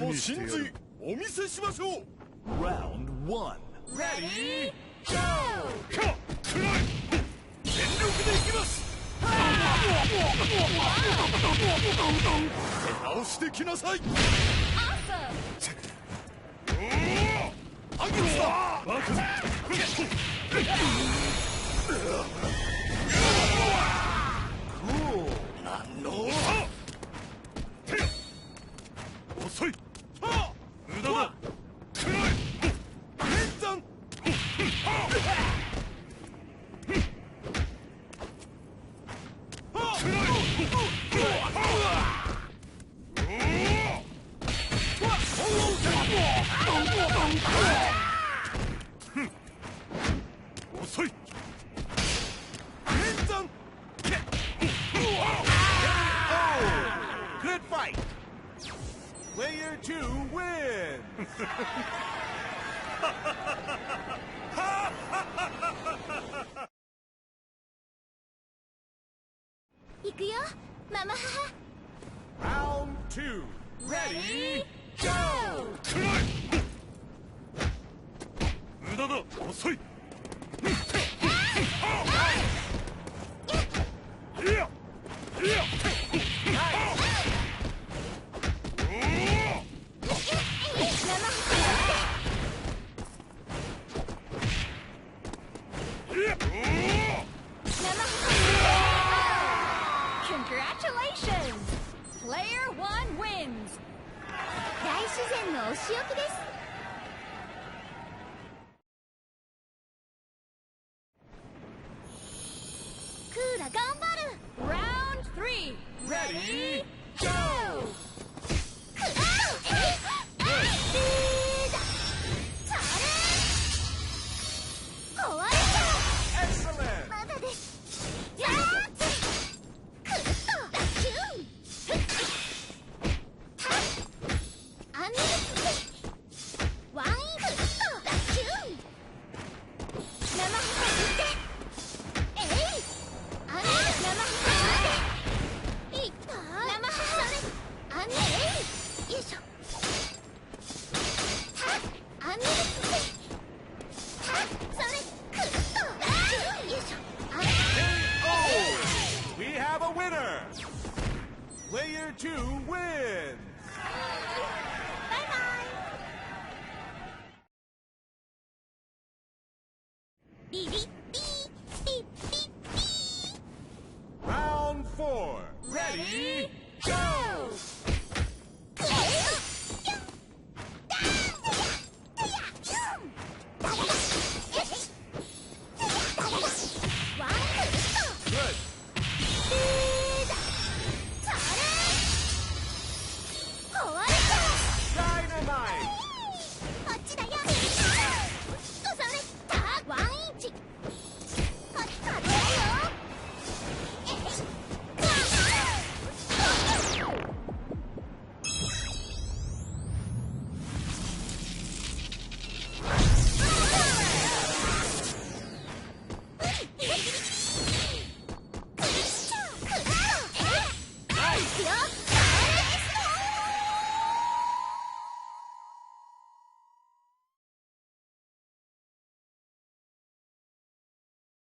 の真髄お見せしましょう。 Round 1 Ready, go! 全力でいきます。手直してきなさい。 Awesome! アギロスだ。バカなんの遅い。無駄だ。連山。遅い。連山。 Good fight! Player 2 wins! 行くよ、ママ母。 Round 2 Ready, go! 無駄だ。遅い。Congratulations! Player 1 wins! 大自然のお仕置きです。